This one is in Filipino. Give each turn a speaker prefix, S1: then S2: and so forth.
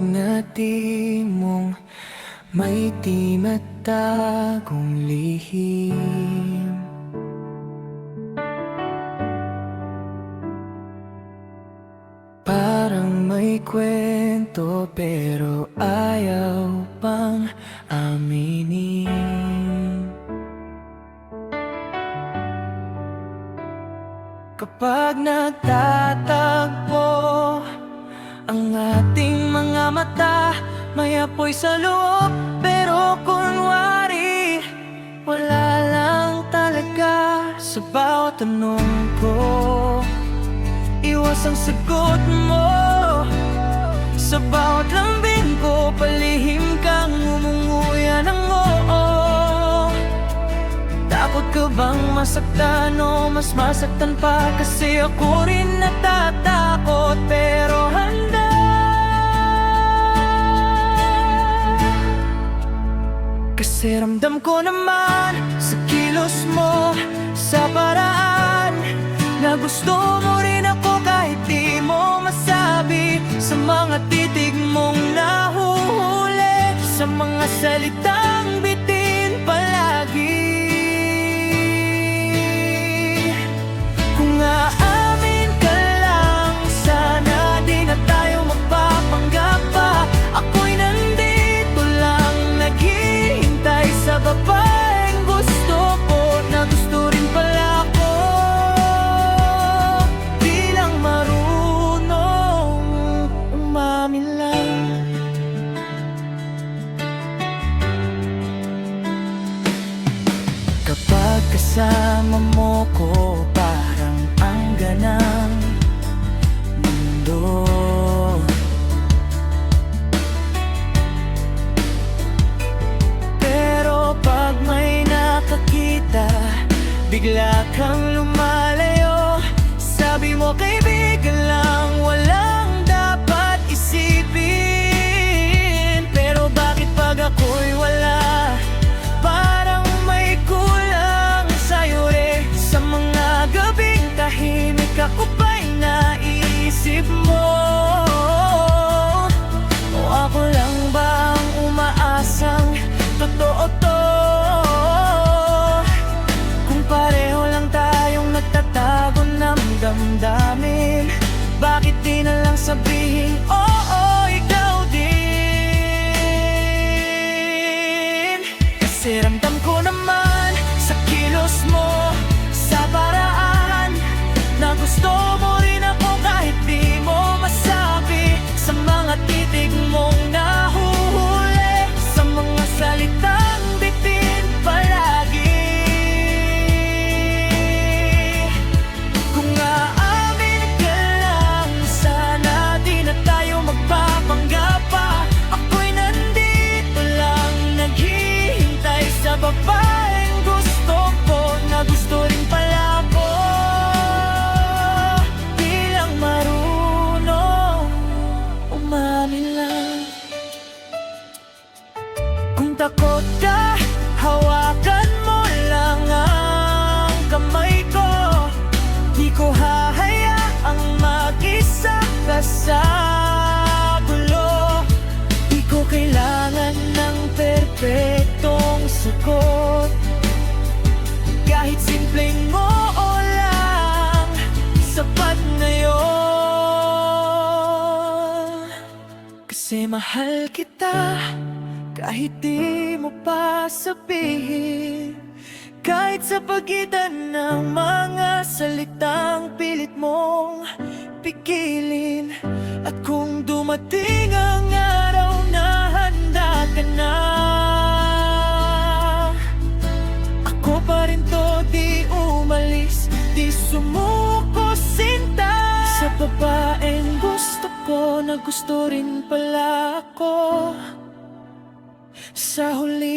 S1: na di mong may di matagong lihim. Parang may kwento pero ayaw pang aminin. Kapag nagtatagpo ang ating mga mata, may apoy sa loob pero kunwari wala lang talaga. Sa bawat tanong ko, iwas ang sagot mo. Sa bawat lambing ko, palihim kang umunguya ng oo. Takot ka bang masaktan o mas masaktan pa? Kasi ako rin natatakot pero handa. Kasi ramdam ko naman sa kilos mo, sa paraan na gusto mo rin ako kahit di mo masabi. Sa mga titig mong nahuhuli, sa mga salitang bitin palagi. Kung aamin ka lang, sana di na tayo magpapanggap pa. Ako'y nandito lang, naghihintay sa babaeng gusto ko, na gusto rin pala ako. Di lang marunong umamin lang. Kapag kasama mo ko, parang ang ganang mundo. Pero pag may nakakita, bigla kang lumalayo. Sabi mo kaibigan lang, walang dapat isipin. Pero bakit pag ako'y wala, parang may kulang sa'yo rin. Sa mga gabing tahimik ako pa'y naiisip mo. O ako lang ba ang umaasang totoo to? Kung pareho lang tayong nagtatago ng damdamin, bakit di na lang sabihin, oo, ikaw din? Kasi ramdam ko naman sa kilos mo, sa paraan na gusto mo rin ako kahit di mo masabi. Sa mga titig mong nahuhuli, sa mga salitang bitin palagi. Kung aamin ka lang, sana di na tayo magpapanggap pa. Ako'y nandito lang, naghihintay sa babaeng gusto ko, na gusto rin pala ako. Di lang marunong umamin lang. Kung takot ka, hawakan mo lang ang kamay ko. Di ko hahayaang mag-isa ka sa gulo. Di ko kailangan ng perpektong sagot. Kahit simpleng oo lang, sapat na yun. Kasi mahal kita kahit di mo pa sabihin. Kahit sa pagitan ng mga salitang pilit mong pigilin. At kung dumating ang araw na handa ka na, ako pa rin to, di umalis, di sumuko sinta. Sa babaeng gusto ko, na gusto rin pala ako. Sa huli